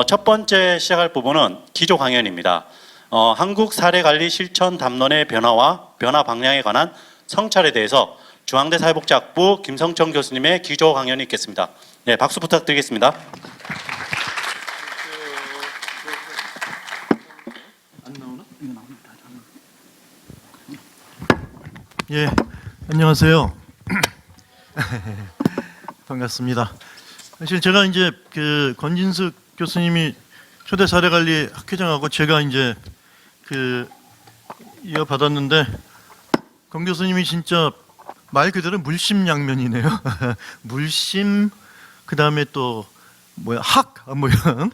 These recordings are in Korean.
첫 번째 시작할 부분은 기조 강연입니다. 한국 사례관리 실천 담론의 변화와 변화 방향에 관한 성찰에 대해서 중앙대 사회복지학부 김성천 교수님의 기조 강연이 있겠습니다. 네, 박수 부탁드리겠습니다. 예, 안녕하세요. 반갑습니다. 사실 제가 이제 그 권진숙 교수님이 초대 사례관리 학회장하고 제가 이제 이어받았는데 권 교수님이 진짜 말 그대로 물심양면이네요. 물심, 그 다음에 또 이런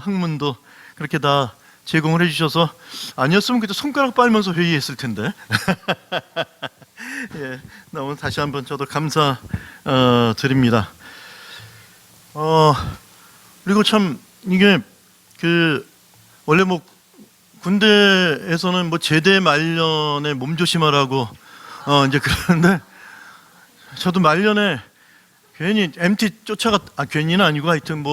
학문도 그렇게 다 제공을 해주셔서 아니었으면 그때 손가락 빨면서 회의했을 텐데. 예, 오늘 다시 한번 저도 감사 드립니다. 그리고 참 이게 원래 뭐 군대에서는 뭐 제대 말년에 몸조심하라고 이제 그러는데 저도 말년에 괜히 MT 괜히는 아니고 하여튼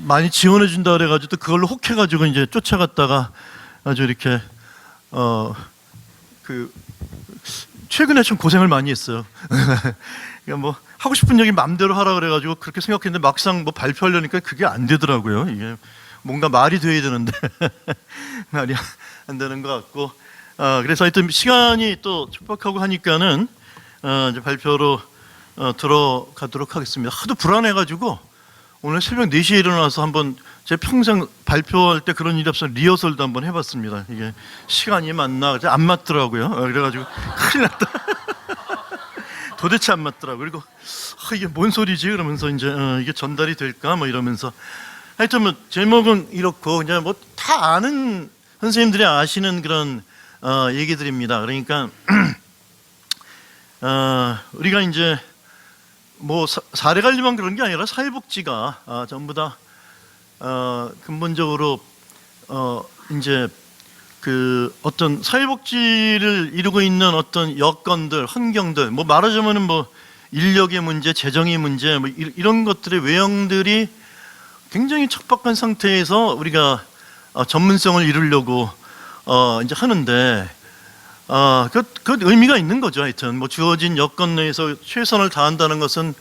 많이 지원해 준다 그래가지고 또 그걸로 혹해가지고 이제 쫓아갔다가 아주 이렇게 최근에 좀 고생을 많이 했어요. 그러니까 뭐 하고 싶은 얘기 마음대로 하라 그래가지고 그렇게 생각했는데 막상 뭐 발표하려니까 그게 안 되더라고요. 이게 뭔가 말이 돼야 되는데 말이 안 되는 것 같고 그래서 하여튼 시간이 또 촉박하고 하니까는 이제 발표로 들어가도록 하겠습니다. 하도 불안해가지고 오늘 새벽 4시에 일어나서 한번 제 평생 발표할 때 그런 일이 없어서 리허설도 한번 해봤습니다. 이게 시간이 맞나 안 맞더라고요. 그래가지고 큰일 났다. 도대체 안 맞더라고요. 그리고 이게 뭔 소리지? 그러면서 이제 이게 전달이 될까? 뭐 이러면서 하여튼 뭐 제목은 이렇고 그냥 뭐 다 아는 선생님들이 아시는 그런 얘기들입니다. 그러니까 우리가 이제 뭐 사례관리만 그런 게 아니라 사회복지가 전부 다 근본적으로 이제 어떤 사회복지를 이루고 있는 어떤 여건들, 환경들, 뭐 말하자면은 뭐 인력의 문제, 재정의 문제, 뭐 이런 것들의 외형들이 굉장히 척박한 상태에서 우리가 전문성을 이루려고 이제 하는데 그 의미가 있는 거죠. 하여튼 뭐 주어진 여건 내에서 최선을 다한다는 것은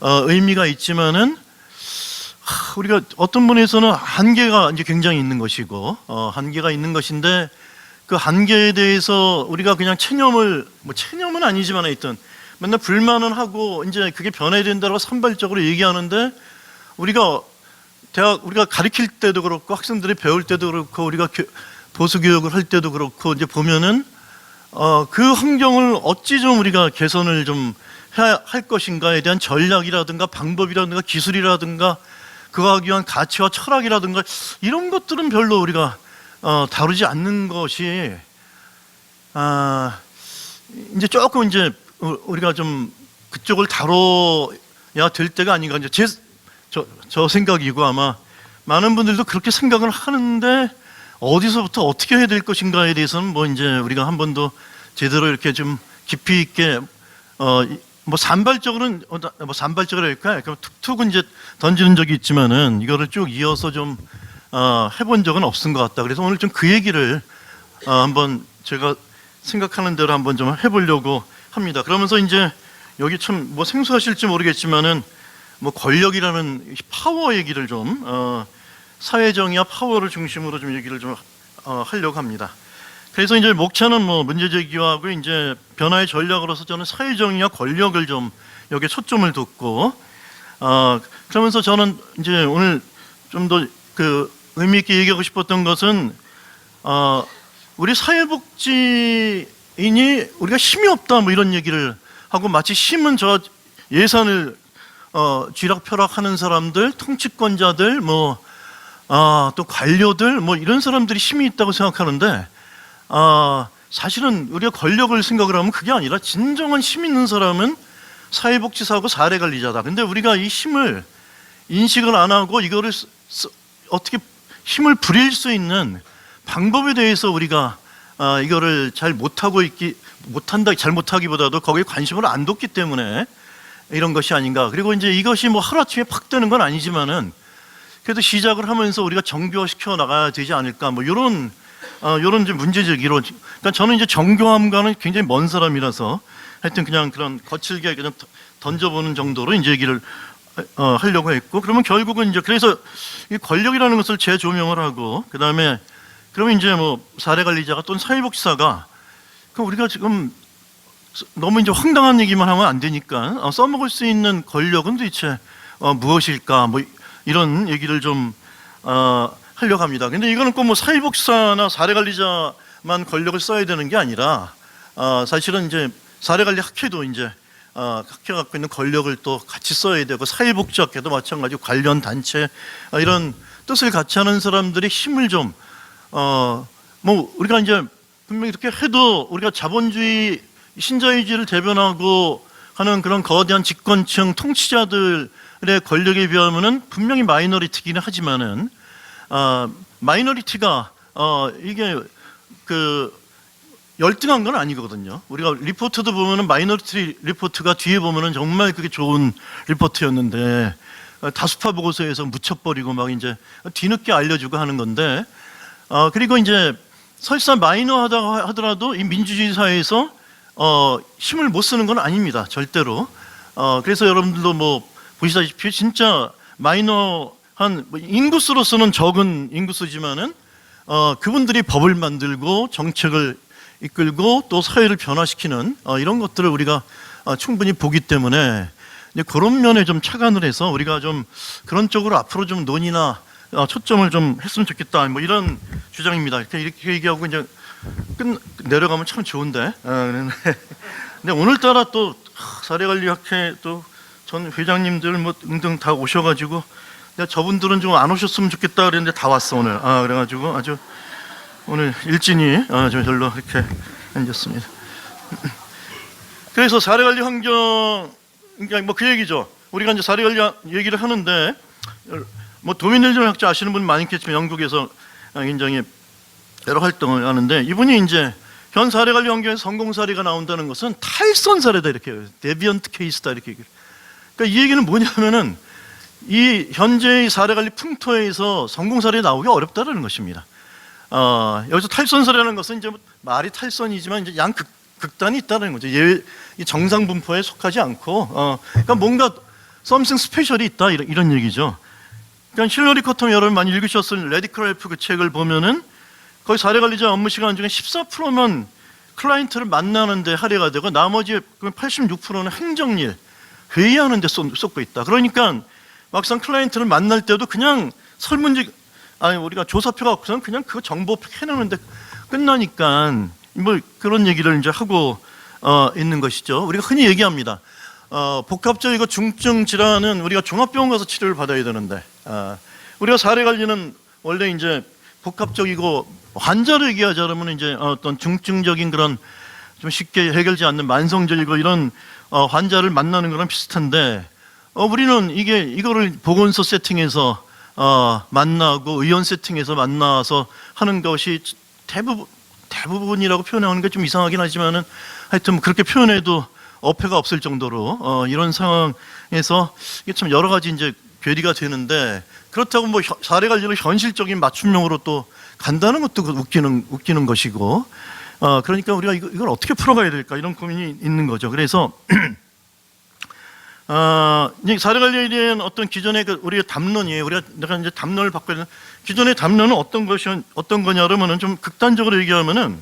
의미가 있지만은 우리가 어떤 분에서는 한계가 이제 굉장히 있는 것이고 한계가 있는 것인데 그 한계에 대해서 우리가 그냥 체념은 아니지만 하여튼 맨날 불만은 하고 이제 그게 변해야 된다고 산발적으로 얘기하는데 우리가 가르칠 때도 그렇고 학생들이 배울 때도 그렇고 우리가 보수 교육을 할 때도 그렇고 이제 보면은 그 환경을 어찌 좀 우리가 개선을 좀 해야 할 것인가에 대한 전략이라든가 방법이라든가 기술이라든가 그거 하기 위한 가치와 철학이라든가 이런 것들은 별로 우리가 다루지 않는 것이 이제 조금 이제 우리가 좀 그쪽을 다뤄야 될 때가 아닌가 이제 저 생각이고 아마 많은 분들도 그렇게 생각을 하는데 어디서부터 어떻게 해야 될 것인가에 대해서는 뭐 이제 우리가 한 번도 제대로 이렇게 좀 깊이 있게 뭐 산발적으로는 산발적으로 할까요? 툭툭은 이제 던지는 적이 있지만은 이거를 쭉 이어서 좀 해본 적은 없은 것 같다. 그래서 오늘 좀 그 얘기를 한번 제가 생각하는 대로 한번 좀 해보려고 합니다. 그러면서 이제 여기 참 뭐 생소하실지 모르겠지만은 뭐 권력이라는 파워 얘기를 좀 사회정의와 파워를 중심으로 좀 얘기를 좀 하려고 합니다. 그래서 이제 목차는 뭐 문제 제기하고 이제 변화의 전략으로서 저는 사회정의와 권력을 좀 여기에 초점을 뒀고 그러면서 저는 이제 오늘 좀 더 의미 있게 얘기하고 싶었던 것은 우리 사회복지인이 우리가 힘이 없다 뭐 이런 얘기를 하고 마치 힘은 저 예산을 쥐락펴락하는 사람들, 통치권자들 또 관료들 뭐 이런 사람들이 힘이 있다고 생각하는데 사실은 우리가 권력을 생각을 하면 그게 아니라 진정한 힘 있는 사람은 사회복지사하고 사례관리자다. 근데 우리가 이 힘을 인식을 안 하고 이거를 어떻게 힘을 부릴 수 있는 방법에 대해서 우리가 이거를 잘 못하기보다도 거기에 관심을 안 뒀기 때문에 이런 것이 아닌가. 그리고 이제 이것이 뭐 하루아침에 팍 되는 건 아니지만은 그래도 시작을 하면서 우리가 정교화시켜 나가야 되지 않을까 뭐 이런 이제 문제 제기로. 그러니까 저는 이제 정교함과는 굉장히 먼 사람이라서 하여튼 그냥 그런 거칠게 그냥 던져보는 정도로 이제 얘기를 하려고 했고, 그러면 결국은 이제 그래서 이 권력이라는 것을 재조명을 하고, 그 다음에 그러면 이제 뭐 사례관리자가 또는 사회복지사가 그 우리가 지금 너무 이제 황당한 얘기만 하면 안 되니까 써먹을 수 있는 권력은 도대체 무엇일까 뭐 이런 얘기를 좀 하려고 합니다. 근데 이거는 꼭 뭐 사회복지사나 사례관리자만 권력을 써야 되는 게 아니라 사실은 이제 사례관리 학회도 이제 학회가 갖고 있는 권력을 또 같이 써야 되고, 사회복지학회도 마찬가지고 관련 단체 이런 뜻을 같이 하는 사람들의 힘을 좀 뭐 우리가 이제 분명히 이렇게 해도 우리가 자본주의 신자유주의를 대변하고 하는 그런 거대한 집권층 통치자들의 권력에 비하면은 분명히 마이너리티기는 하지만은 마이너리티가 이게 그 열등한 건 아니거든요. 우리가 리포트도 보면은 마이너리티 리포트가 뒤에 보면은 정말 그게 좋은 리포트였는데 다수파 보고서에서 묻혀버리고 막 이제 뒤늦게 알려주고 하는 건데, 그리고 이제 설사 마이너하다 하더라도 이 민주주의 사회에서 힘을 못 쓰는 건 아닙니다. 절대로. 그래서 여러분들도 뭐 보시다시피 진짜 마이너한 인구수로서는 적은 인구수지만은 그분들이 법을 만들고 정책을 이끌고 또 사회를 변화시키는 이런 것들을 우리가 충분히 보기 때문에 이제 그런 면에 좀 착안을 해서 우리가 좀 그런 쪽으로 앞으로 좀 논의나 초점을 좀 했으면 좋겠다 뭐 이런 주장입니다. 이렇게 얘기하고 이제 내려가면 참 좋은데. 근데 오늘따라 또 사례관리학회 또 전 회장님들 뭐 등등 다 오셔가지고 내가 저분들은 좀 안 오셨으면 좋겠다 그랬는데 다 왔어 오늘. 그래가지고 아주 오늘 일진이 좀 별로 이렇게 앉았습니다. 그래서 사례관리 환경, 그러니까 뭐 그 얘기죠. 우리가 이제 사례관리 얘기를 하는데 뭐 도미닐전 학자 아시는 분 많겠지만 영국에서 굉장히 여러 활동을 하는데, 이분이 이제 현 사례관리 환경에서 성공 사례가 나온다는 것은 탈선 사례다 이렇게 해요. 데비언트 케이스다 이렇게 얘기를. 그러니까 이 얘기는 뭐냐면은 이 현재의 사례관리 풍토에서 성공 사례 나오기 어렵다는 것입니다. 여기서 탈선 사례라는 것은 이제 말이 탈선이지만 이제 극단이 있다는 거죠. 이 정상 분포에 속하지 않고, 그러니까 뭔가 something 스페셜이 있다 이런 얘기죠. 그러니까 힐러리 커텀 여러분 많이 읽으셨을 레디컬 헬프 그 책을 보면은 거의 사례관리자 업무 시간 중에 14%만 클라이언트를 만나는데 할애가 되고 나머지 86%는 행정일, 회의하는 데 쏟고 있다. 그러니까 막상 클라이언트를 만날 때도 그냥 설문지 우리가 조사표가 없으면 그냥 그 정보 해내는데 끝나니까 뭐 그런 얘기를 이제 하고 있는 것이죠. 우리가 흔히 얘기합니다. 복합적이고 중증 질환은 우리가 종합병원 가서 치료를 받아야 되는데, 우리가 사례 관리는 원래 이제 복합적이고 환자를 얘기하자면 이제 어떤 중증적인 그런 좀 쉽게 해결되지 않는 만성적이고 이런 환자를 만나는 거랑 비슷한데, 우리는 이거를 보건소 세팅에서 만나고 의원 세팅에서 만나서 하는 것이 대부분이라고 표현하는 게 좀 이상하긴 하지만은 하여튼 그렇게 표현해도 어폐가 없을 정도로 이런 상황에서 이게 참 여러 가지 이제 괴리가 되는데, 그렇다고 뭐 사례 관리를 현실적인 맞춤형으로 또 간다는 것도 웃기는 것이고, 그러니까 우리가 이걸 어떻게 풀어가야 될까 이런 고민이 있는 거죠. 그래서 사례 관리에 대한 어떤 기존의 우리의 담론이에요. 내가 이제 담론을 바꿔야 되는, 기존의 담론은 어떤 거냐 그러면은 좀 극단적으로 얘기하면은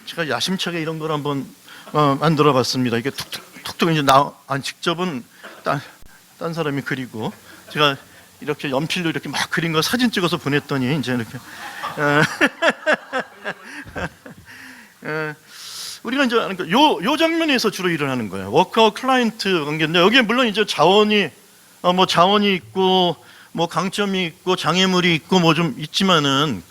제가 야심차게 이런 걸 한번 만들어봤습니다. 이게 툭툭 이제 직접은 딴 사람이 그리고 제가 이렇게 연필로 이렇게 막 그린 거 사진 찍어서 보냈더니 이제 이렇게 우리가 이제 요 장면에서 주로 일을 하는 거예요. 워커와 클라이언트 관계인데, 여기에 물론 이제 자원이 있고 뭐 강점이 있고 장애물이 있고 뭐 좀 있지만은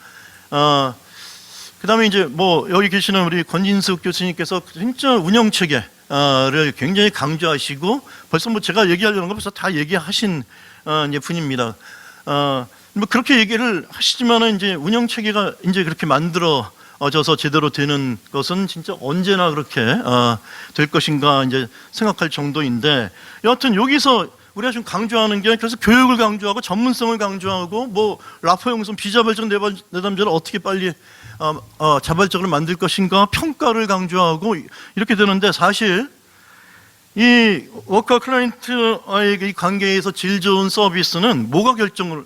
그다음에 이제 뭐 여기 계시는 우리 권진숙 교수님께서 진짜 운영 체계를 굉장히 강조하시고, 벌써 뭐 제가 얘기하려는 거 벌써 다 얘기하신 이제 분입니다. 뭐 그렇게 얘기를 하시지만은 이제 운영 체계가 이제 그렇게 만들어져서 제대로 되는 것은 진짜 언제나 그렇게 될 것인가 이제 생각할 정도인데, 여하튼 여기서 우리가 지금 강조하는 게 그래서 교육을 강조하고 전문성을 강조하고 뭐 라포 형성 비자발적 내담자를 어떻게 빨리 자발적으로 만들 것인가 평가를 강조하고 이렇게 되는데 사실 이 워커 클라이언트와의 이 관계에서 질 좋은 서비스는 뭐가 결정을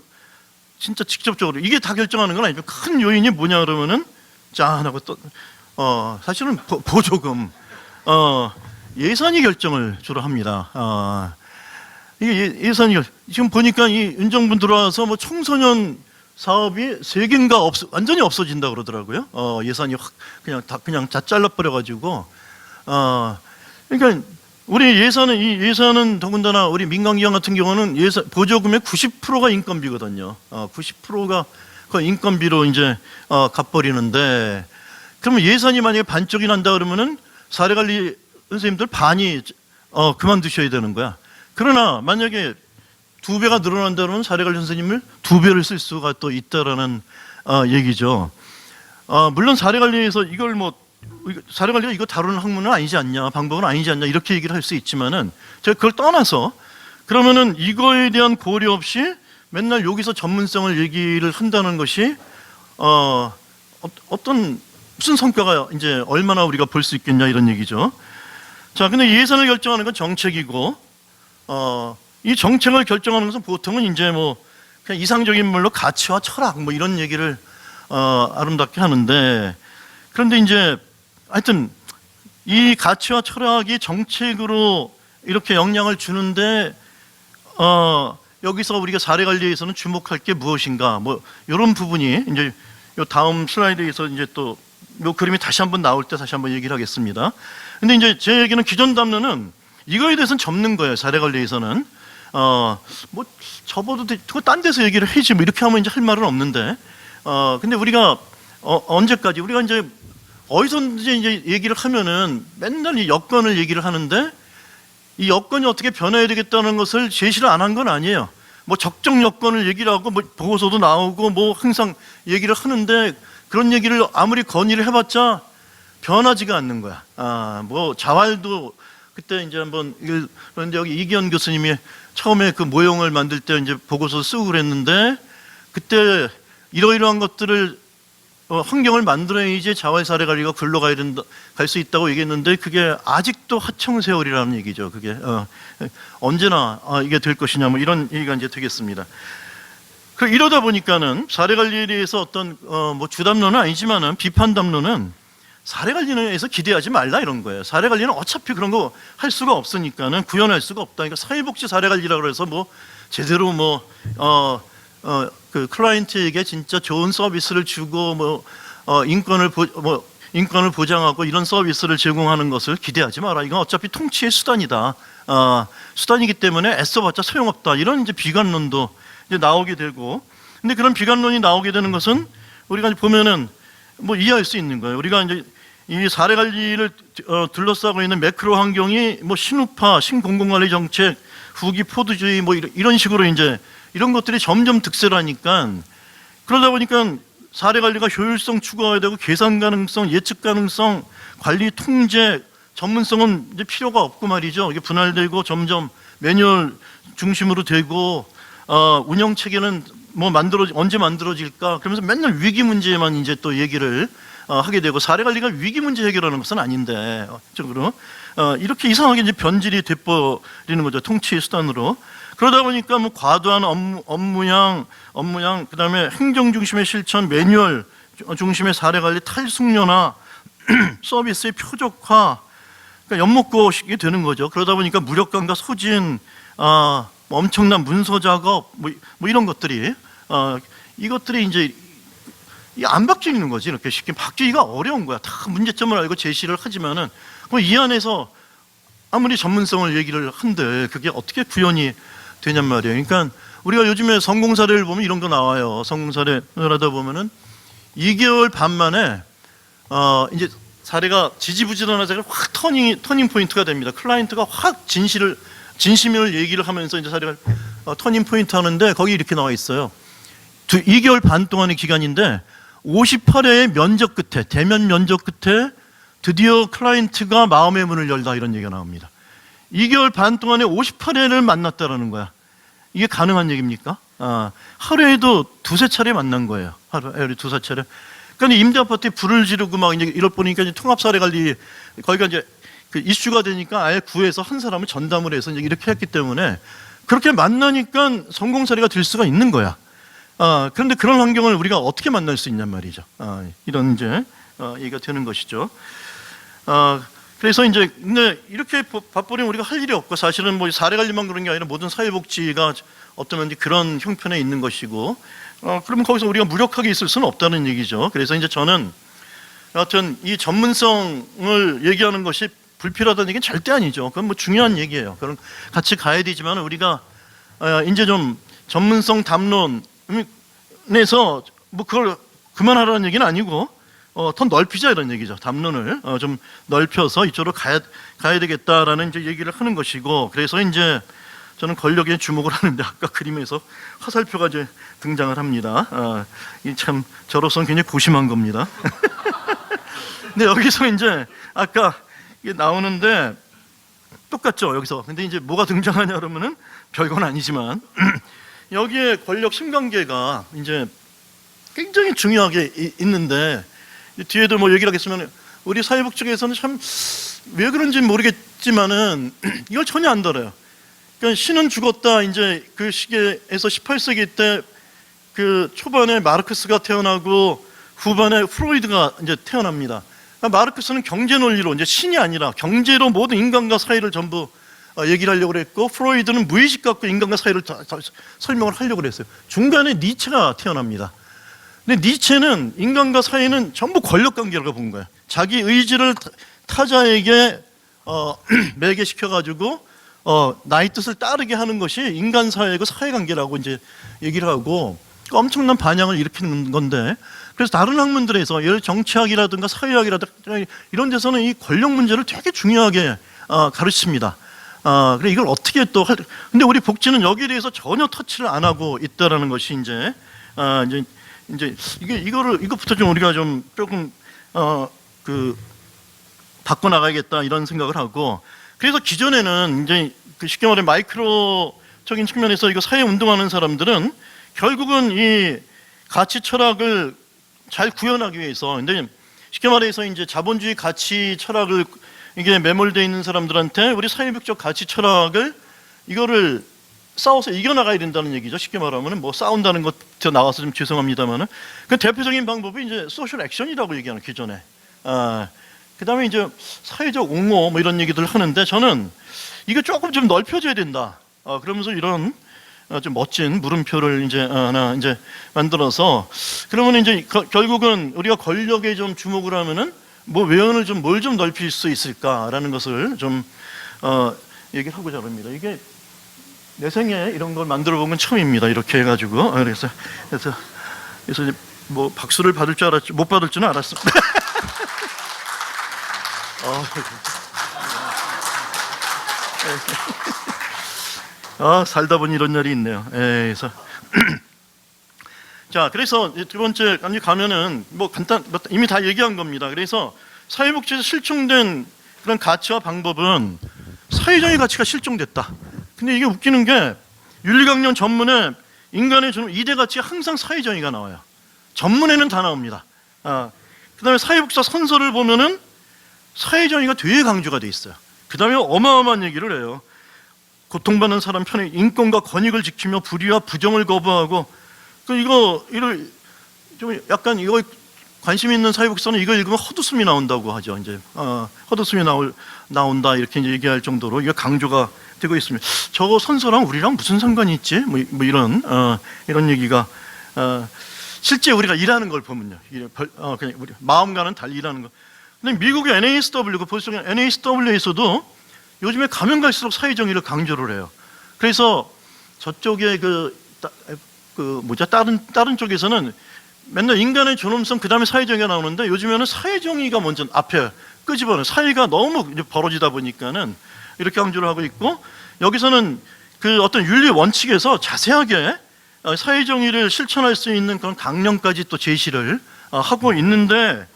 진짜 직접적으로 이게 다 결정하는 건 아니죠. 큰 요인이 뭐냐 그러면은 짠하고 또 사실은 보조금 예산이 결정을 주로 합니다. 이게 예산이 지금 보니까 이 윤정부 들어와서 뭐 청소년 사업이 3개인가 완전히 없어진다 그러더라고요. 예산이 확 그냥 다 잘라버려 가지고 그러니까 우리 예산은 더군다나 우리 민간기관 같은 경우는 보조금의 90%가 인건비거든요. 90%가 그 인건비로 이제 갚버리는데 그러면 예산이 만약에 반쪽이 난다 그러면은 사례관리 선생님들 반이 그만두셔야 되는 거야. 그러나 만약에 2배가 늘어난다 그러면 사례관리 선생님을 2배를 쓸 수가 또 있다라는 얘기죠. 물론 사례관리에서 이걸 사례관리가 이거 다루는 학문은 아니지 않냐, 방법은 아니지 않냐 이렇게 얘기를 할 수 있지만은 제가 그걸 떠나서 그러면은 이거에 대한 고려 없이 맨날 여기서 전문성을 얘기를 한다는 것이 어떤 무슨 성과가 이제 얼마나 우리가 볼 수 있겠냐 이런 얘기죠. 자, 근데 예산을 결정하는 건 정책이고 이 정책을 결정하는 것은 보통은 이제 뭐 그냥 이상적인 말로 가치와 철학 뭐 이런 얘기를 아름답게 하는데 그런데 이제 하여튼 이 가치와 철학이 정책으로 이렇게 영향을 주는데 여기서 우리가 사례 관리에서는 주목할 게 무엇인가 뭐 이런 부분이 이제 요 다음 슬라이드에서 이제 또 요 그림이 다시 한번 나올 때 다시 한번 얘기를 하겠습니다. 근데 이제 제 얘기는 기존 담론은 이거에 대해서는 접는 거예요. 사례 관리에서는 뭐 접어도 그거 딴 데서 얘기를 해지 뭐 이렇게 하면 이제 할 말은 없는데 근데 우리가 언제까지 우리가 이제 어디서든지 이제 얘기를 하면은 맨날 이 여건을 얘기를 하는데 이 여건이 어떻게 변해야 되겠다는 것을 제시를 안 한 건 아니에요. 뭐 적정 여건을 얘기를 하고 뭐 보고서도 나오고 뭐 항상 얘기를 하는데 그런 얘기를 아무리 건의를 해봤자 변하지가 않는 거야. 뭐 자활도 그때 이제 한번 그런데 여기 이기현 교수님이 처음에 그 모형을 만들 때 이제 보고서 쓰고 그랬는데 그때 이러이러한 것들을 환경을 만들어야지 자활 사례 관리가 굴러가야 된다, 갈 수 있다고 얘기했는데 그게 아직도 하청세월이라는 얘기죠. 그게 언제나 이게 될 것이냐 뭐 이런 얘기가 이제 되겠습니다. 이러다 보니까는 사례 관리에 대해서 어떤 뭐 주담론은 아니지만은 비판 담론은 사례 관리에서 기대하지 말라 이런 거예요. 사례 관리는 어차피 그런 거 할 수가 없으니까는 구현할 수가 없다. 그러니까 사회복지 사례 관리라고 해서 뭐 제대로 그 클라이언트에게 진짜 좋은 서비스를 주고 뭐 인권을 보장하고 이런 서비스를 제공하는 것을 기대하지 마라. 이건 어차피 통치의 수단이다. 수단이기 때문에 애써봤자 소용없다. 이런 이제 비관론도 이제 나오게 되고, 근데 그런 비관론이 나오게 되는 것은 우리가 보면은 뭐 이해할 수 있는 거예요. 우리가 이제 이 사례 관리를 둘러싸고 있는 매크로 환경이 뭐 신우파, 신공공관리 정책, 후기 포드주의 뭐 이런 식으로 이제 이런 것들이 점점 득세하니까 그러다 보니까 사례 관리가 효율성 추구해야 되고 계산 가능성, 예측 가능성, 관리 통제, 전문성은 이제 필요가 없고 말이죠. 이게 분할되고 점점 매뉴얼 중심으로 되고 운영 체계는 뭐 언제 만들어질까? 그러면서 맨날 위기 문제만 이제 또 얘기를 하게 되고 사례 관리가 위기 문제 해결하는 것은 아닌데 적으로 이렇게 이상하게 이제 변질이 돼버리는 거죠. 통치의 수단으로. 그러다 보니까 뭐 과도한 업무량, 그다음에 행정 중심의 실천, 매뉴얼 중심의 사례 관리, 탈숙련화, 서비스의 표적화, 그러니까 엿먹고식이 되는 거죠. 그러다 보니까 무력감과 소진, 엄청난 문서 작업, 뭐 이런 것들이 이것들이 이제 안 바뀌는 거지. 이렇게 쉽게 바뀌기가 어려운 거야. 다 문제점을 알고 제시를 하지만은 이 안에서 아무리 전문성을 얘기를 한데 그게 어떻게 구현이 되냔 말이에요. 그러니까 우리가 요즘에 성공 사례를 보면 이런 거 나와요. 성공 사례를 하다 보면은 2개월 반 만에 이제 사례가 지지부진한 사례가 확 터닝 포인트가 됩니다. 클라이언트가 확 진심을 얘기를 하면서 이제 사례가 터닝 포인트 하는데 거기 이렇게 나와 있어요. 2개월 반 동안의 기간인데 58회의 면접 끝에 대면 면접 끝에 드디어 클라이언트가 마음의 문을 열다 이런 얘기가 나옵니다. 2개월 반 동안에 58회를 만났다라는 거야. 이게 가능한 얘기입니까? 하루에도 두세 차례 만난 거예요. 하루에 두세 차례. 그러니까 임대 아파트에 불을 지르고 막 이제 이럴 보니까 이제 통합사례관리 거기가 이제 그 이슈가 되니까 아예 구해서 한 사람을 전담을 해서 이제 이렇게 했기 때문에 그렇게 만나니까 성공 사례가 될 수가 있는 거야. 그런데 그런 환경을 우리가 어떻게 만날 수 있냔 말이죠. 이런 이제 얘기가 되는 것이죠. 그래서 이제 근데 이렇게 바쁘면 우리가 할 일이 없고 사실은 뭐 사례 관리만 그런 게 아니라 모든 사회복지가 어쩌면 그런 형편에 있는 것이고 그러면 거기서 우리가 무력하게 있을 수는 없다는 얘기죠. 그래서 이제 저는 여하튼 이 전문성을 얘기하는 것이 불필요하다는 얘기는 절대 아니죠. 그건 뭐 중요한 얘기예요. 그럼 같이 가야 되지만 우리가 이제 좀 전문성 담론에서 뭐 그걸 그만하라는 얘기는 아니고 더 넓히자 이런 얘기죠. 담론을 좀 넓혀서 이쪽으로 가야 되겠다라는 이제 얘기를 하는 것이고 그래서 이제 저는 권력에 주목을 하는데 아까 그림에서 화살표가 이제 등장을 합니다. 이 참 저로서는 굉장히 고심한 겁니다. 근데 여기서 이제 아까 이게 나오는데 똑같죠 여기서. 근데 이제 뭐가 등장하냐 그러면은 별건 아니지만 여기에 권력 신관계가 이제 굉장히 중요하게 있는데 뒤에도 뭐 얘기를 하겠으면 우리 사회복 쪽에서는 참 왜 그런지 모르겠지만은 이걸 전혀 안 다뤄요. 그러니까 신은 죽었다 이제 그 시기에서 18세기 때 그 초반에 마르크스가 태어나고 후반에 프로이드가 이제 태어납니다. 그러니까 마르크스는 경제 논리로 이제 신이 아니라 경제로 모든 인간과 사회를 전부 얘기를 하려고 했고 프로이드는 무의식 갖고 인간과 사회를 다 설명을 하려고 했어요. 중간에 니체가 태어납니다. 근데 니체는 인간과 사회는 전부 권력 관계라고 본 거예요. 자기 의지를 타자에게 매개시켜 가지고 나의 뜻을 따르게 하는 것이 인간 사회고 사회 관계라고 이제 얘기를 하고 엄청난 반향을 일으키는 건데 그래서 다른 학문들에서 예를 정치학이라든가 사회학이라든가 이런 데서는 이 권력 문제를 되게 중요하게 가르칩니다. 그래 이걸 어떻게 또 근데 우리 복지는 여기에 대해서 전혀 터치를 안 하고 있다라는 것이 이제 이거부터 좀 우리가 좀 조금 바꿔 나가야겠다 이런 생각을 하고 그래서 기존에는 이제 그 쉽게 말해 마이크로적인 측면에서 이거 사회 운동하는 사람들은 결국은 이 가치 철학을 잘 구현하기 위해서 근데 쉽게 말해서 이제 자본주의 가치 철학을 이게 매몰되어 있는 사람들한테 우리 사회복지적 가치 철학을 이거를 싸워서 이겨나가야 된다는 얘기죠. 쉽게 말하면 뭐 싸운다는 것부터 나와서 좀 죄송합니다만은 그 대표적인 방법이 이제 소셜 액션이라고 얘기하는 기존에 그다음에 이제 사회적 옹호 뭐 이런 얘기들을 하는데 저는 이거 조금 좀 넓혀져야 된다. 그러면서 이런 좀 멋진 물음표를 이제 하나 이제 만들어서 그러면 이제 결국은 우리가 권력에 좀 주목을 하면은 뭐 외연을 좀 뭘 좀 넓힐 수 있을까라는 것을 좀 얘기를 하고자 합니다. 이게 내 생에 이런 걸 만들어 본 건 처음입니다. 이렇게 해가지고 그래서 이제 뭐 박수를 받을 줄 알았지 못 받을 줄은 알았습니다. 살다 보니 이런 날이 있네요. 그래서 자, 그래서 두 번째 가면은 뭐 이미 다 얘기한 겁니다. 그래서 사회복지에서 실종된 그런 가치와 방법은 사회정의 가치가 실종됐다. 근데 이게 웃기는 게 윤리강령 전문에 인간의 2대 가치가 항상 사회정의가 나와요. 전문에는 다 나옵니다. 그다음에 사회복지사 선서를 보면은 사회정의가 되게 강조가 돼 있어요. 그다음에 어마어마한 얘기를 해요. 고통받는 사람 편의 인권과 권익을 지키며 불의와 부정을 거부하고 이걸 좀 약간 이거 관심 있는 사회복지사는 이거 읽으면 헛웃음이 나온다고 하죠. 이제 헛웃음이 나온다 이렇게 이제 얘기할 정도로 이게 강조가 되고 있습니다. 저거 선서랑 우리랑 무슨 상관이 있지? 뭐 이런 얘기가 실제 우리가 일하는 걸 보면요, 그냥 우리 마음과는 달리 일하는 거. 근데 미국의 NASW, 그 보수적인 NASW에서도 요즘에 가면 갈수록 사회정의를 강조를 해요. 그래서 저쪽에 다른 쪽에서는 맨날 인간의 존엄성 그 다음에 사회정의가 나오는데 요즘에는 사회정의가 먼저 앞에 끄집어내. 사회가 너무 이제 벌어지다 보니까는 이렇게 강조를 하고 있고 여기서는 그 어떤 윤리 원칙에서 자세하게 사회정의를 실천할 수 있는 그런 강령까지 또 제시를 하고 있는데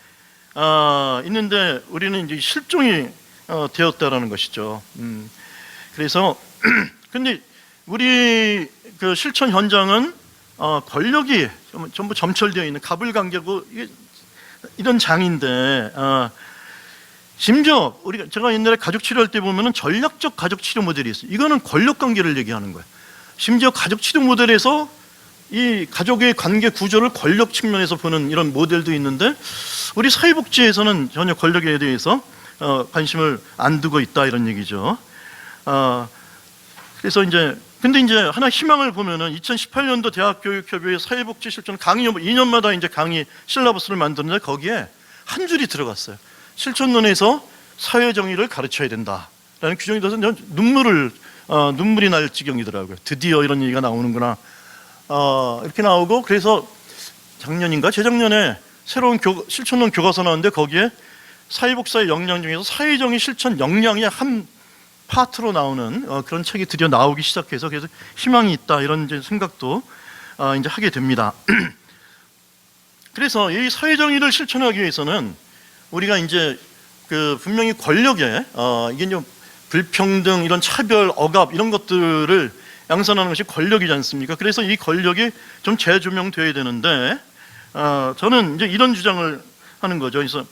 우리는 이제 실종이 되었다라는 것이죠. 그래서 근데 우리 그 실천 현장은 권력이 전부 점철되어 있는 가불관계고 이런 장인데 심지어 제가 옛날에 가족 치료할 때 보면은 전략적 가족 치료 모델이 있어요. 이거는 권력 관계를 얘기하는 거예요. 심지어 가족 치료 모델에서 이 가족의 관계 구조를 권력 측면에서 보는 이런 모델도 있는데 우리 사회복지에서는 전혀 권력에 대해서 관심을 안 두고 있다 이런 얘기죠. 그래서 근데 이제 하나 희망을 보면은 2018년도 대학교육협의회 사회복지 실천 강의 2년마다 이제 강의 실라버스를 만드는데 거기에 한 줄이 들어갔어요. 실천론에서 사회정의를 가르쳐야 된다라는 규정이 돼서 눈물이 날 지경이더라고요. 드디어 이런 얘기가 나오는구나. 이렇게 나오고 그래서 작년인가 재작년에 새로운 실천론 교과서 나왔는데 거기에 사회복사의 역량 중에서 사회정의 실천 역량의 한 파트로 나오는 그런 책이 드디어 나오기 시작해서 그래서 희망이 있다 이런 이제 생각도 이제 하게 됩니다. 그래서 이 사회정의를 실천하기 위해서는 우리가 이제 그 분명히 권력에 이게 이제 불평등 이런 차별 억압 이런 것들을 양산하는 것이 권력이지 않습니까? 그래서 이 권력이 좀 재조명돼야 되는데 저는 이제 이런 주장을 하는 거죠. 그래서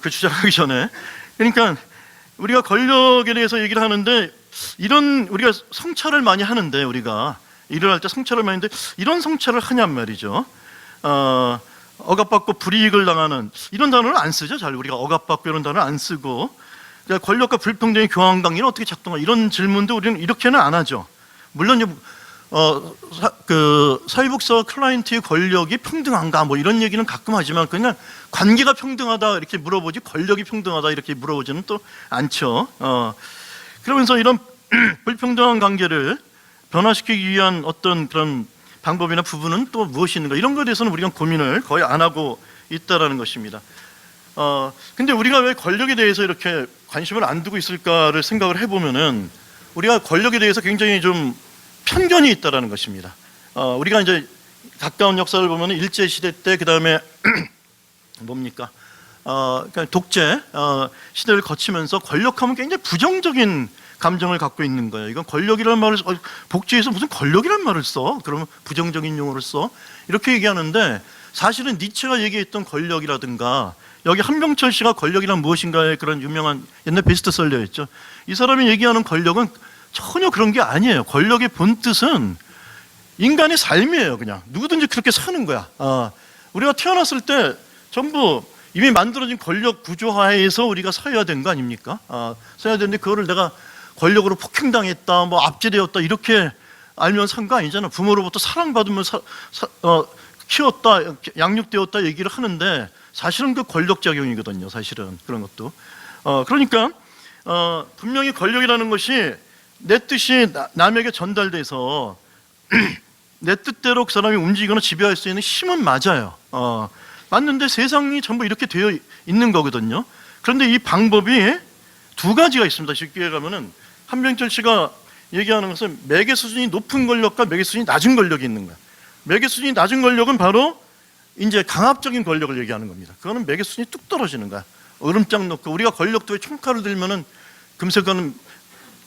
그 주장하기 전에 그러니까 우리가 권력에 대해서 얘기를 하는데 이런 우리가 성찰을 많이 하는데 우리가 일을 할 때 성찰을 많이 하는데 이런 성찰을 하냔 말이죠. 억압받고 불이익을 당하는 이런 단어를 안 쓰죠. 잘 우리가 억압받고 이런 단어를 안 쓰고 그러니까 권력과 불평등의 교환관계는 어떻게 작동하 이런 질문도 우리는 이렇게는 안 하죠. 물론 그 사회복지와 클라이언트의 권력이 평등한가 뭐 이런 얘기는 가끔 하지만 그냥 관계가 평등하다 이렇게 물어보지 권력이 평등하다 이렇게 물어보지는 또 않죠. 그러면서 이런 불평등한 관계를 변화시키기 위한 어떤 그런 방법이나 부분은 또 무엇이 있는가 이런 것에 대해서는 우리가 고민을 거의 안 하고 있다라는 것입니다. 근데 우리가 왜 권력에 대해서 이렇게 관심을 안 두고 있을까를 생각을 해보면은 우리가 권력에 대해서 굉장히 좀 편견이 있다라는 것입니다. 우리가 이제 가까운 역사를 보면 일제 시대 때 그 다음에 뭡니까? 그러니까 독재 시대를 거치면서 권력하면 굉장히 부정적인 감정을 갖고 있는 거예요. 이건 권력이라는 말을 복지에서 무슨 권력이라는 말을 써? 그러면 부정적인 용어를 써? 이렇게 얘기하는데 사실은 니체가 얘기했던 권력이라든가 여기 한병철 씨가 권력이란 무엇인가의 그런 유명한 옛날 베스트셀러였죠. 이 사람이 얘기하는 권력은 전혀 그런 게 아니에요. 권력의 본 뜻은 인간의 삶이에요. 그냥 누구든지 그렇게 사는 거야. 우리가 태어났을 때 전부 이미 만들어진 권력 구조하에서 우리가 살아야 되는 거 아닙니까? 살아야 되는데 그거를 내가 권력으로 폭행당했다, 뭐 압제되었다 이렇게 알면 산 거 아니잖아. 부모로부터 사랑받으면 키웠다, 양육되었다 얘기를 하는데 사실은 그 권력작용이거든요. 사실은 그런 것도. 그러니까 분명히 권력이라는 것이 내 뜻이 남에게 전달돼서 내 뜻대로 그 사람이 움직이거나 지배할 수 있는 힘은 맞아요. 맞는데 세상이 전부 이렇게 되어 있는 거거든요. 그런데 이 방법이 두 가지가 있습니다. 쉽게 가면은 한병철 씨가 얘기하는 것은 매개 수준이 높은 권력과 매개 수준이 낮은 권력이 있는 거야. 매개 수준이 낮은 권력은 바로 이제 강압적인 권력을 얘기하는 겁니다. 그거는 매개 수준이 뚝 떨어지는 거야. 얼음장 놓고 우리가 권력도에 총칼을 들면은 금세 그거는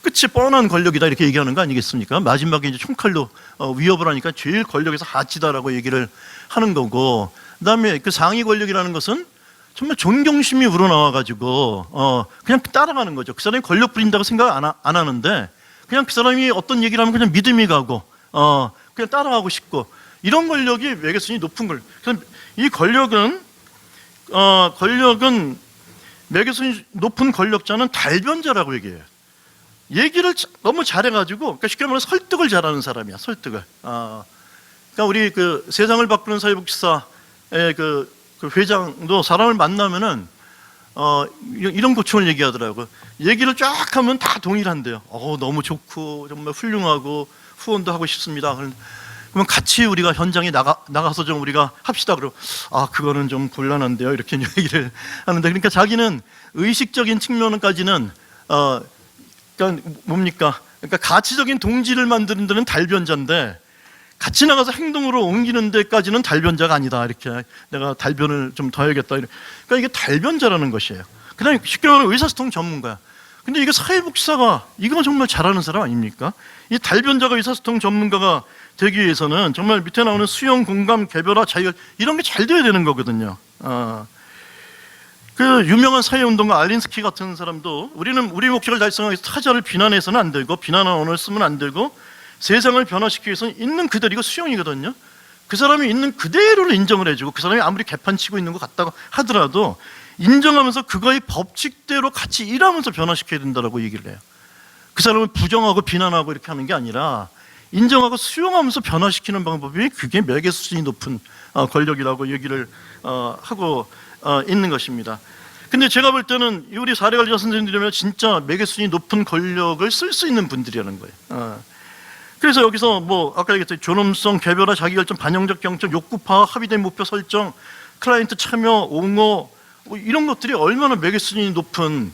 끝이 뻔한 권력이다 이렇게 얘기하는 거 아니겠습니까? 마지막에 이제 총칼로 위협을 하니까 제일 권력에서 하치다라고 얘기를 하는 거고, 그다음에 그 상위 권력이라는 것은 정말 존경심이 우러나와가지고 그냥 따라가는 거죠. 그 사람이 권력 부린다고 생각 안 하는데 그냥 그 사람이 어떤 얘기를 하면 그냥 믿음이 가고 그냥 따라가고 싶고 이런 권력이 매개수준이 높은 권력. 이 권력은 매개수준이 높은 권력자는 달변자라고 얘기해요. 얘기를 너무 잘해가지고 그러니까 쉽게 말하면 설득을 잘하는 사람이야. 설득을. 그러니까 우리 그 세상을 바꾸는 사회복지사의 그 회장도 사람을 만나면은 이런 고충을 얘기하더라고요. 얘기를 쫙 하면 다 동일한데요. 너무 좋고 정말 훌륭하고 후원도 하고 싶습니다. 그러면 같이 우리가 현장에 나가서 좀 우리가 합시다. 그러고 그거는 좀 곤란한데요. 이렇게 얘기를 하는데 그러니까 자기는 의식적인 측면까지는 그러니까 뭡니까? 그러니까 가치적인 동지를 만드는 데는 달변자인데 같이 나가서 행동으로 옮기는 데까지는 달변자가 아니다. 이렇게 내가 달변을 좀 더 해야겠다. 그러니까 이게 달변자라는 것이에요. 그다음에 쉽게 말하면 의사소통 전문가야. 근데 이거 사회복지사가 이거 정말 잘하는 사람 아닙니까? 이 달변자가 의사소통 전문가가 되기 위해서는 정말 밑에 나오는 수용, 공감, 개별화, 자율 이런 게 잘 돼야 되는 거거든요. 그 유명한 사회운동가 알린스키 같은 사람도 우리 목적을 달성하기 위해서 타자를 비난해서는 안 되고 비난하는 언어를 쓰면 안 되고 세상을 변화시키기 위해서는 있는 그대로 이거 수용이거든요. 그 사람이 있는 그대로를 인정을 해주고 그 사람이 아무리 개판치고 있는 것 같다고 하더라도 인정하면서 그거의 법칙대로 같이 일하면서 변화시켜야 된다고 얘기를 해요. 그 사람을 부정하고 비난하고 이렇게 하는 게 아니라 인정하고 수용하면서 변화시키는 방법이 그게 매개 수준이 높은 권력이라고 얘기를 하고 있는 것입니다. 근데 제가 볼 때는 우리 사례관리자 선생님들이면 진짜 매개 수준이 높은 권력을 쓸 수 있는 분들이라는 거예요. 그래서 여기서 뭐 아까 얘기했듯이 존엄성, 개별화, 자기결정, 반영적 경청, 욕구 파악, 합의된 목표 설정, 클라이언트 참여, 옹호 뭐 이런 것들이 얼마나 매개 수준이 높은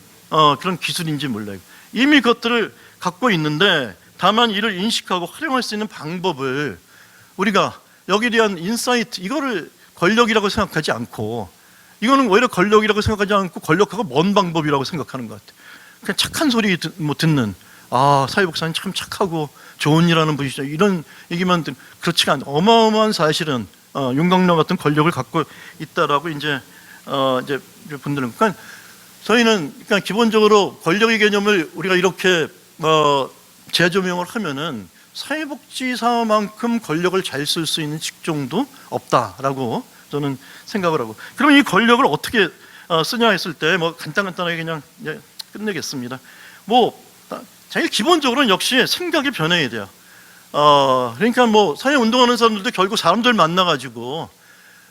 그런 기술인지 몰라요. 이미 그것들을 갖고 있는데 다만 이를 인식하고 활용할 수 있는 방법을 우리가 여기에 대한 인사이트 이거를 권력이라고 생각하지 않고 이거는 오히려 권력이라고 생각하지 않고 권력하고 먼 방법이라고 생각하는 것 같아요. 그냥 착한 소리 듣는 사회복사는 참 착하고 좋은 일하는 분이시죠. 이런 얘기만 그렇지가 않아요. 어마어마한 사실은 윤곽열 같은 권력을 갖고 있다라고 이제 분들은 그러니까 저희는 그러니까 기본적으로 권력의 개념을 우리가 이렇게 재조명을 하면은 사회복지사만큼 권력을 잘 쓸 수 있는 직종도 없다라고 저는 생각을 하고 그러면 이 권력을 어떻게 쓰냐 했을 때 뭐 간단하게 그냥 끝내겠습니다. 뭐 제일 기본적으로는 역시 생각이 변해야 돼요. 그러니까 뭐 사회 운동하는 사람들도 결국 사람들 만나가지고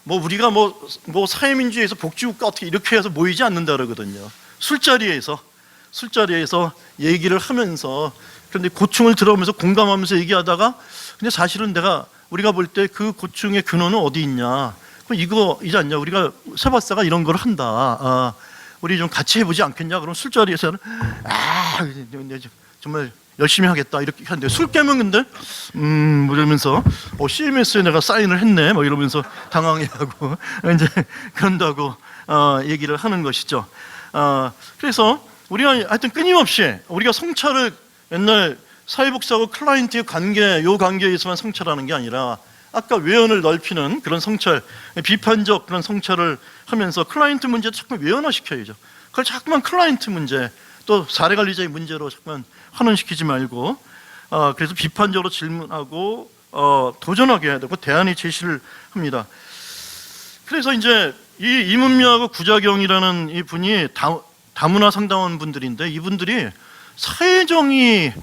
뭐 우리가 뭐 사회민주주의에서 복지국가 어떻게 이렇게 해서 모이지 않는다 그러거든요. 술자리에서 얘기를 하면서 그런데 고충을 들어오면서 공감하면서 얘기하다가 근데 사실은 우리가 볼 때 그 고충의 근원은 어디 있냐? 그럼 이거이지 않냐? 우리가 세바사가 이런 걸 한다. 우리 좀 같이 해보지 않겠냐? 그럼 술자리에서는 정말 열심히 하겠다 이렇게 하는데 술 깨면 근데 이러면서 CMS에 내가 사인을 했네 뭐 이러면서 당황해하고 이제 그런다고 얘기를 하는 것이죠. 그래서 우리가 하여튼 끊임없이 우리가 성찰을 맨날 사회복지하고 클라이언트의 요 관계에서만 성찰하는 게 아니라 아까 외연을 넓히는 그런 성찰, 비판적 그런 성찰을 하면서 클라이언트 문제도 자꾸 외연화시켜야죠. 그걸 자꾸만 클라이언트 문제 또 사례관리자의 문제로 자꾸만 환원시키지 말고 그래서 비판적으로 질문하고 도전하게 해야 되고 대안의 제시를 합니다. 그래서 이제 이 이문미하고 구자경이라는 이 분이 다문화 상담원 분들인데 이분들이 사회정의를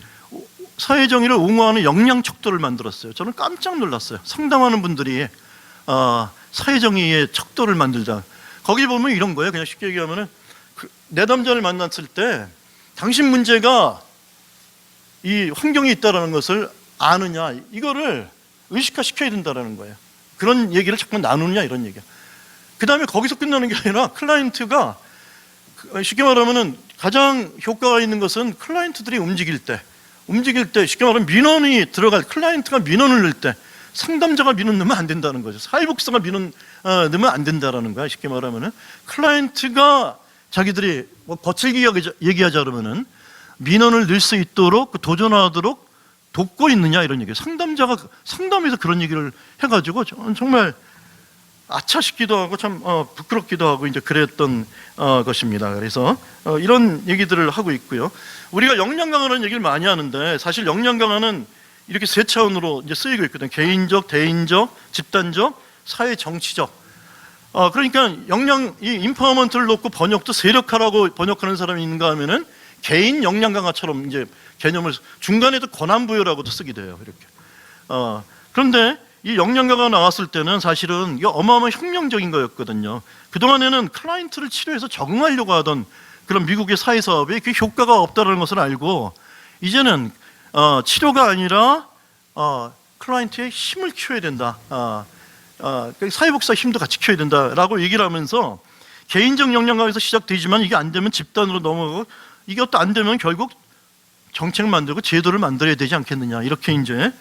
옹호하는 역량 척도를 만들었어요. 저는 깜짝 놀랐어요. 상담하는 분들이 사회정의의 척도를 만들자. 거기 보면 이런 거예요. 그냥 쉽게 얘기하면은 내담자를 만났을 때 당신 문제가 이 환경에 있다라는 것을 아느냐 이거를 의식화 시켜야 된다라는 거예요. 그런 얘기를 자꾸 나누느냐 이런 얘기야. 그 다음에 거기서 끝나는 게 아니라 클라이언트가 쉽게 말하면은 가장 효과가 있는 것은 클라이언트들이 움직일 때 쉽게 말하면 민원이 클라이언트가 민원을 넣을 때 상담자가 민원 넣으면 안 된다는 거죠. 사회복지사가 민원 넣으면 안 된다라는 거야. 쉽게 말하면은 클라이언트가 자기들이 거칠게 얘기하자 그러면은 민원을 넣을 수 있도록 도전하도록 돕고 있느냐 이런 얘기예요. 상담자가 상담에서 그런 얘기를 해가지고 정말 아차 싶기도 하고 참 부끄럽기도 하고 이제 그랬던 것입니다. 그래서 이런 얘기들을 하고 있고요. 우리가 역량 강화라는 얘기를 많이 하는데 사실 역량 강화는 이렇게 세 차원으로 이제 쓰이고 있거든요. 개인적, 대인적, 집단적, 사회 정치적. 그러니까 이 인파워먼트를 놓고 번역도 세력화라고 번역하는 사람이 있는가 하면은 개인 역량 강화처럼 이제 개념을 중간에도 권한 부여라고도 쓰기도 해요. 이렇게. 그런데 이 역량 강화가 나왔을 때는 사실은 이게 어마어마한 혁명적인 거였거든요. 그동안에는 클라이언트를 치료해서 적응하려고 하던 그런 미국의 사회사업에 그 효과가 없다는 것을 알고 이제는 치료가 아니라 클라이언트의 힘을 키워야 된다. 사회복사 힘도 같이 키워야 된다라고 얘기를 하면서 개인적 역량 강화에서 시작되지만 이게 안 되면 집단으로 넘어가고 이것도 안 되면 결국 정책 만들고 제도를 만들어야 되지 않겠느냐 이렇게 이제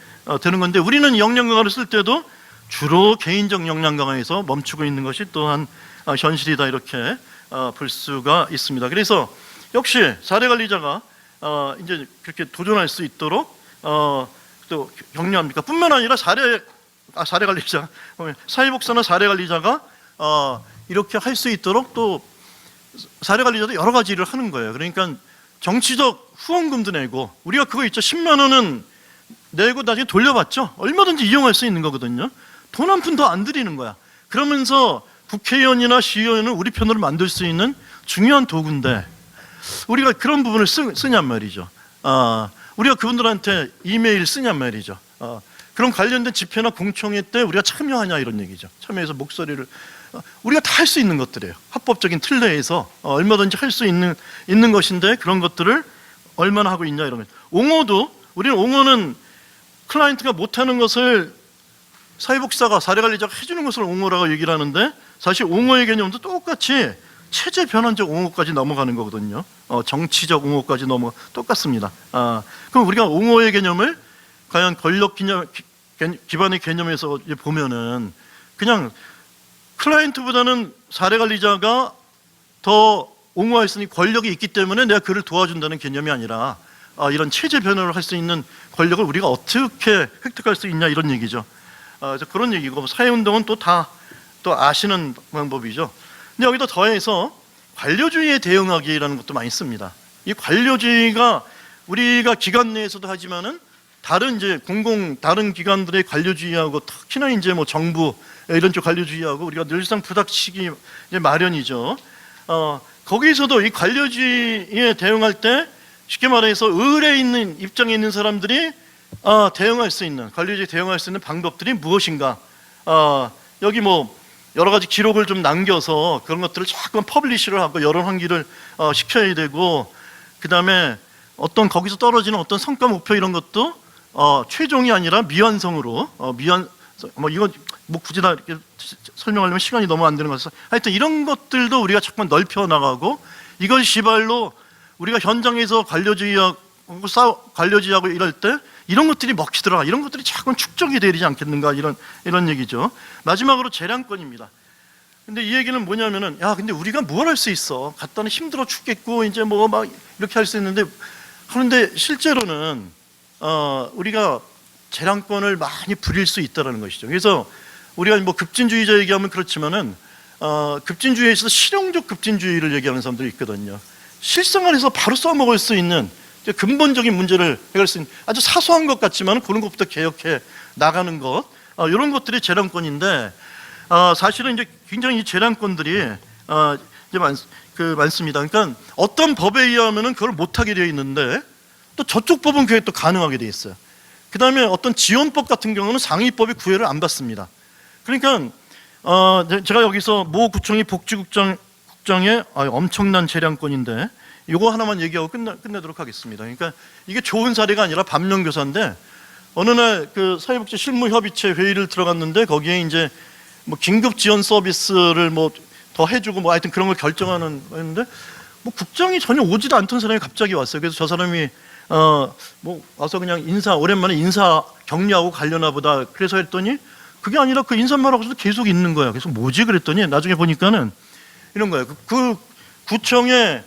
되는 건데 우리는 역량 강화를 쓸 때도 주로 개인적 역량 강화에서 멈추고 있는 것이 또한 현실이다 이렇게 볼 수가 있습니다. 그래서 역시 사례 관리자가 이제 그렇게 도전할 수 있도록 또 격려합니까? 뿐만 아니라 사례 관리자, 사회복지사나 사례 관리자가 이렇게 할 수 있도록 또 사례 관리자도 여러 가지 일을 하는 거예요. 그러니까 정치적 후원금도 내고, 우리가 그거 있죠. 10만 원은 내고 나중에 돌려받죠. 얼마든지 이용할 수 있는 거거든요. 돈 한 푼 더 안 들이는 거야. 그러면서 국회의원이나 시의원은 우리 편으로 만들 수 있는 중요한 도구인데 우리가 그런 부분을 쓰냔 말이죠. 우리가 그분들한테 이메일 쓰냔 말이죠. 그런 관련된 집회나 공청회 때 우리가 참여하냐 이런 얘기죠. 참여해서 목소리를 우리가 다 할 수 있는 것들이에요. 합법적인 틀 내에서 얼마든지 할 수 있는 것인데 그런 것들을 얼마나 하고 있냐 이런 거. 우리는 옹호는 클라이언트가 못하는 것을 사회복지사가 사례관리자가 해주는 것을 옹호라고 얘기를 하는데, 사실 옹호의 개념도 똑같이 체제 변환적 옹호까지 넘어가는 거거든요. 정치적 옹호까지 똑같습니다. 그럼 우리가 옹호의 개념을 과연 권력 기반의 개념에서 보면은 그냥 클라이언트보다는 사례관리자가 더 옹호할 수 있는 권력이 있기 때문에 내가 그를 도와준다는 개념이 아니라 이런 체제 변화를 할 수 있는 권력을 우리가 어떻게 획득할 수 있냐 이런 얘기죠. 그런 얘기고, 사회운동은 또 아시는 방법이죠. 근데 여기다 더해서 관료주의에 대응하기라는 것도 많이 씁니다. 이 관료주의가 우리가 기관 내에서도 하지만은 다른 기관들의 관료주의하고, 특히나 이제 뭐 정부 이런 쪽 관료주의하고 우리가 늘상 부닥치기 마련이죠. 거기서도 이 관료주의에 대응할 때 쉽게 말해서 을에 있는 입장에 있는 사람들이 대응할 수 있는, 관료주의에 대응할 수 있는 방법들이 무엇인가? 여기 뭐 여러 가지 기록을 좀 남겨서 그런 것들을 자꾸만 퍼블리시를 하고 여론 환기를 시켜야 되고, 그 다음에 거기서 떨어지는 어떤 성과 목표 이런 것도 최종이 아니라 미완성으로 이거 굳이 다 이렇게 설명하려면 시간이 너무 안 되는 것 같아서, 하여튼 이런 것들도 우리가 자꾸만 넓혀 나가고, 이걸 시발로 우리가 현장에서 관료주의하고 이럴 때 이런 것들이 먹히더라, 이런 것들이 자꾸 축적이 되지 않겠는가, 이런 얘기죠. 마지막으로 재량권입니다. 근데 이 얘기는 뭐냐면은, 근데 우리가 뭘 할 수 있어? 갔다는 힘들어 죽겠고 이제 뭐 막 이렇게 할 수 있는데, 그런데 실제로는 우리가 재량권을 많이 부릴 수 있다는 것이죠. 그래서 우리가 뭐 급진주의자 얘기하면 그렇지만은 급진주의에 있어서 실용적 급진주의를 얘기하는 사람들이 있거든요. 실생활에서 바로 써먹을 수 있는 근본적인 문제를 해결할 수 있는 아주 사소한 것 같지만 그런 것부터 개혁해 나가는 것, 이런 것들이 재량권인데, 사실은 이제 굉장히 이 재량권들이 이제 많습니다. 그러니까 어떤 법에 의하면은 그걸 못하게 되어 있는데 또 저쪽 법은 그게 또 가능하게 되어 있어요. 그 다음에 어떤 지원법 같은 경우는 상위법이 구애를 안 받습니다. 그러니까 제가 여기서 모 구청이 복지국장의 엄청난 재량권인데, 이거 하나만 얘기하고 끝내도록 하겠습니다. 그러니까 이게 좋은 사례가 아니라 반면교사인데, 어느 날 그 사회복지 실무협의체 회의를 들어갔는데 거기에 이제 뭐 긴급 지원 서비스를 뭐 더 해주고 뭐 하여튼 그런 걸 결정하는 거였는데, 뭐 국장이 전혀 오지도 않던 사람이 갑자기 왔어요. 그래서 저 사람이 뭐 와서 그냥 오랜만에 인사 격려하고 가려나 보다. 그래서 했더니 그게 아니라 그 인사만 하고서도 계속 있는 거야. 그래서 뭐지 그랬더니 나중에 보니까는 이런 거예요. 그 구청에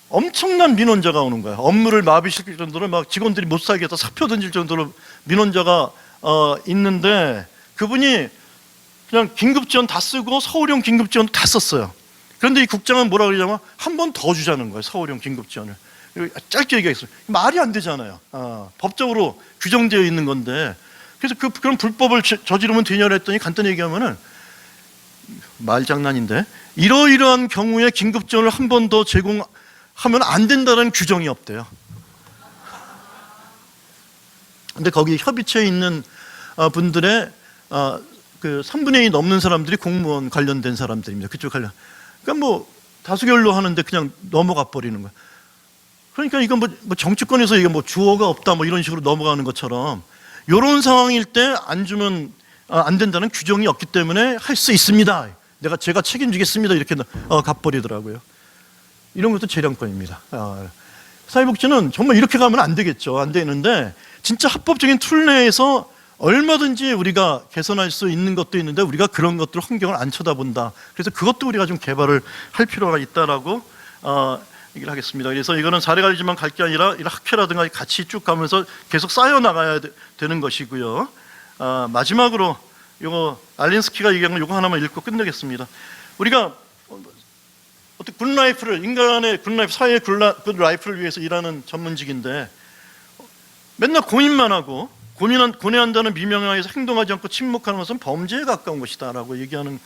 엄청난 민원자가 오는 거야. 업무를 마비시킬 정도로 막 직원들이 못 살게 해서 사표 던질 정도로 민원자가 있는데, 그분이 그냥 긴급지원 다 쓰고 서울형 긴급지원도 다 썼어요. 그런데 이 국장은 뭐라 그러냐면 한 번 더 주자는 거예요. 서울형 긴급지원을. 짧게 얘기했어요. 말이 안 되잖아요. 법적으로 규정되어 있는 건데. 그래서 그런 불법을 저지르면 되냐고 했더니 간단히 얘기하면은, 말장난인데, 이러이러한 경우에 긴급지원을 한 번 더 제공하면 안 된다는 규정이 없대요. 근데 거기 협의체에 있는 분들의 그 3분의 2 넘는 사람들이 공무원 관련된 사람들입니다. 그쪽 관련. 그러니까 뭐 다수결로 하는데 그냥 넘어가 버리는 거야. 그러니까 이건 뭐 정치권에서 이게 뭐 주어가 없다 뭐 이런 식으로 넘어가는 것처럼, 이런 상황일 때 안 주면 안 된다는 규정이 없기 때문에 할 수 있습니다. 제가 책임지겠습니다. 이렇게 가버리더라고요. 이런 것도 재량권입니다. 사회복지는 정말 이렇게 가면 안 되겠죠. 안 되는데 진짜 합법적인 툴 내에서 얼마든지 우리가 개선할 수 있는 것도 있는데 우리가 그런 것들 환경을 안 쳐다본다. 그래서 그것도 우리가 좀 개발을 할 필요가 있다라고 얘기를 하겠습니다. 그래서 이거는 사례관리지만 갈 게 아니라 이런 학회라든가 같이 쭉 가면서 계속 쌓여 나가야 되는 것이고요. 마지막으로 이거 알린스키가 얘기한 거 이거 하나만 읽고 끝내겠습니다. 우리가 어떻게 굿라이프를 인간의 굿라이프, 사회의 굿라이프를 위해서 일하는 전문직인데 맨날 고민만 하고 고뇌한다는 미명하에서 행동하지 않고 침묵하는 것은 범죄에 가까운 것이다라고 얘기하는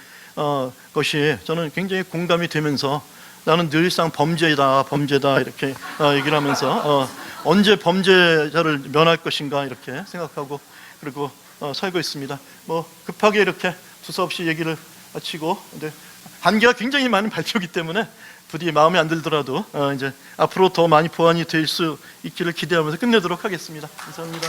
것이 저는 굉장히 공감이 되면서 나는 늘상 범죄다 이렇게 얘기를 하면서 언제 범죄자를 면할 것인가 이렇게 생각하고 그리고 살고 있습니다. 뭐 급하게 이렇게 두서없이 얘기를 마치고 근데 한계가 굉장히 많은 발표이기 때문에 부디 마음에 안 들더라도 이제 앞으로 더 많이 보완이 될 수 있기를 기대하면서 끝내도록 하겠습니다. 감사합니다.